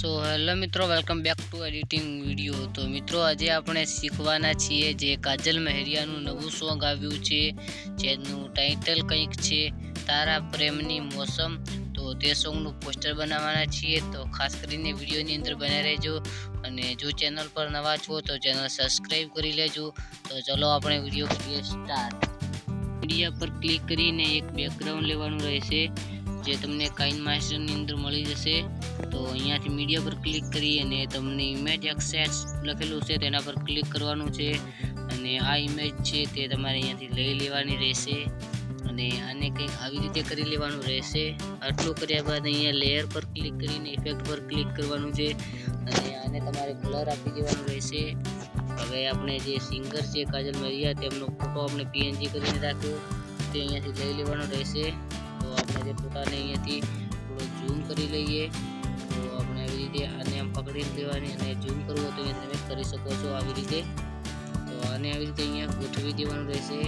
So hello મિત્રો, welcome back to editing video. તો મિત્રો આજે આપણે શીખવાના છીએ જે કાજલ મહેરિયાનું નવું સોંગ આવ્યું છે જેનું ટાઇટલ કંઈક છે તારા પ્રેમની મોસમ। તો તે સોંગનું પોસ્ટર બનાવવાના છીએ, તો ખાસ કરીને વિડીયોની અંદર બન્યા રહેજો અને જો ચેનલ પર નવા છો તો ચેનલ સબસ્ક્રાઈબ કરી લેજો। તો ચલો આપણે વિડીયો કરીએ સ્ટાર્ટ। મીડિયા પર ક્લિક કરીને એક બેકગ્રાઉન્ડ લેવાનું રહેશે જે તમને કાઇનમાસ્ટરની અંદર મળી જશે। તો અહીંયાથી મીડિયા પર ક્લિક કરી અને તમને ઇમેજ એક્સેસ લખેલું છે તેના પર ક્લિક કરવાનું છે અને આ ઇમેજ છે તે તમારે અહીંયાથી લઈ લેવાની રહેશે અને આને કંઈક આવી રીતે કરી લેવાનું રહેશે। આટલું કર્યા બાદ અહીંયા લેયર પર ક્લિક કરીને ઇફેક્ટ પર ક્લિક કરવાનું છે અને આને તમારે બ્લર આપી દેવાનું રહેશે। હવે આપણે જે સિંગર છે કાજલ મહેરિયા તેમનો ફોટો આપણે PNG કરીને રાખ્યો તે અહીંયાથી લઈ લેવાનો રહેશે। તો આપણે જે ફોટાને અહીંયાથી થોડો ઝૂમ કરી લઈએ। તો આપણે આવી રીતે આને આમ પકડી લેવાની અને ઝૂમ કરવું હોય તો અહીંયા તમે કરી શકો છો આવી રીતે। તો આને આવી રીતે અહીંયા ગોઠવી દેવાનું રહેશે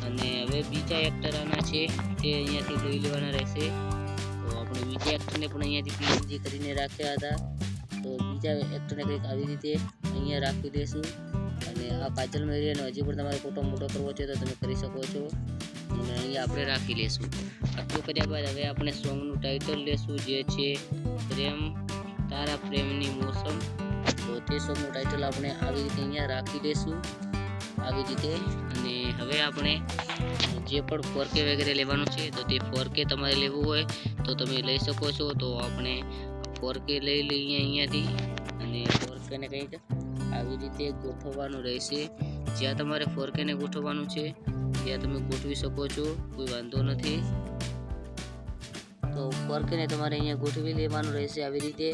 અને હવે બીજા એક્ટર આના છે તે અહીંયાથી લઈ લેવાના રહેશે। તો આપણે બીજા એક્ટરને પણ અહીંયાથી PNG કરીને રાખ્યા હતા, તો બીજા એક્ટરને કંઈક આવી રીતે અહીંયા રાખી દઈશું અને આ કાજલ મહેરિયાનો હજી પણ તમારે ફોટો મોટો કરવો છે તો તમે કરી શકો છો અને અહીંયા આપણે રાખી લઈશું। આટલું કર્યા બાદ હવે આપણે સોંગનું ટાઇટલ લેશું જે છે તારા પ્રેમની મોસમ। તો તે સોંગનું ટાઇટલ આપણે આવી રીતે અહીંયા રાખી દઈશું આવી રીતે। અને હવે આપણે જે પણ 4K વગેરે લેવાનું છે તો તે 4K તમારે લેવું હોય તો તમે લઈ શકો છો। તો આપણે 4K લઈ લઈએ અહીંયાથી અને 4K ને કંઈક આવી રીતે ગોઠવવાનું રહેશે। જ્યાં તમારે 4K ને ગોઠવવાનું છે ત્યાં તમે ગોઠવી શકો છો, કોઈ વાંધો નથી। તો 4K ને તમારે અહીંયા ગોઠવી લેવાનું રહેશે આવી રીતે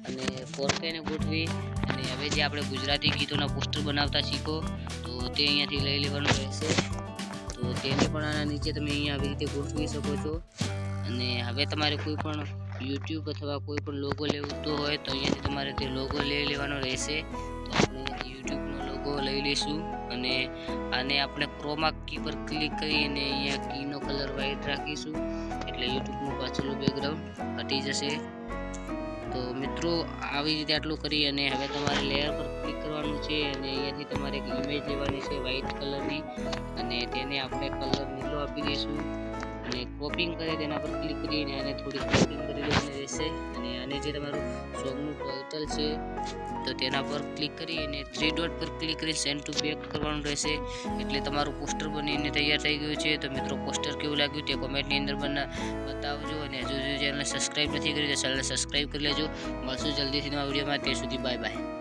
અને 4K ને ગોઠવી અને હવે જે આપણે ગુજરાતી ગીતોના પોસ્ટર બનાવતા શીખો તો તે અહીંયાથી લઈ લેવાનું રહેશે। તો તેને પણ આના નીચે તમે અહીંયા આવી રીતે ગોઠવી શકો છો અને હવે તમારે કોઈ પણ YouTube અથવા કોઈ પણ લોગો લેતો હોય તો અહીંયાથી તમારે તે લોગો લઈ લેવાનો રહેશે। તો આપણે YouTubeનો લોગો લઈ લઈશું અને આને આપણે ક્રોમા કી પર ક્લિક કરીને અહીંયા કીનો કલર વ્હાઇટ રાખીશું એટલે યુટ્યુબનું પાછળનું બેકગ્રાઉન્ડ હટી જશે। તો મિત્રો આવી રીતે આટલું કરી અને હવે તમારે લેયર પર ક્લિક કરવાનું છે અને અહીંયાથી તમારે એક ઇમેજ લેવાની છે વ્હાઇટ કલરની અને તેને આપણે કલર નીલો આપી દઈશું અને ક્રોપિંગ કરે તેના પર ક્લિક કરીને આને થોડી ક્રોપિંગ કરી લેવાની રહેશે અને આને જે તમારું સોંગનું ટાઇટલ છે તો તેના પર ક્લિક કરી અને 3 ડોટ પર ક્લિક કરી સેન્ડ ટુ બેક કરવાનું રહેશે એટલે તમારું પોસ્ટર બનીને તૈયાર થઈ ગયું છે। તો મિત્રો પોસ્ટર કેવું લાગ્યું તે કોમેન્ટની અંદર બતાવજો અને હજુ ચેનલને સબસ્ક્રાઈબ નથી કરી તો ચેનલને સબસ્ક્રાઈબ કરી લેજો। મળશું જલ્દીથી નવા વિડીયોમાં, તે સુધી બાય બાય।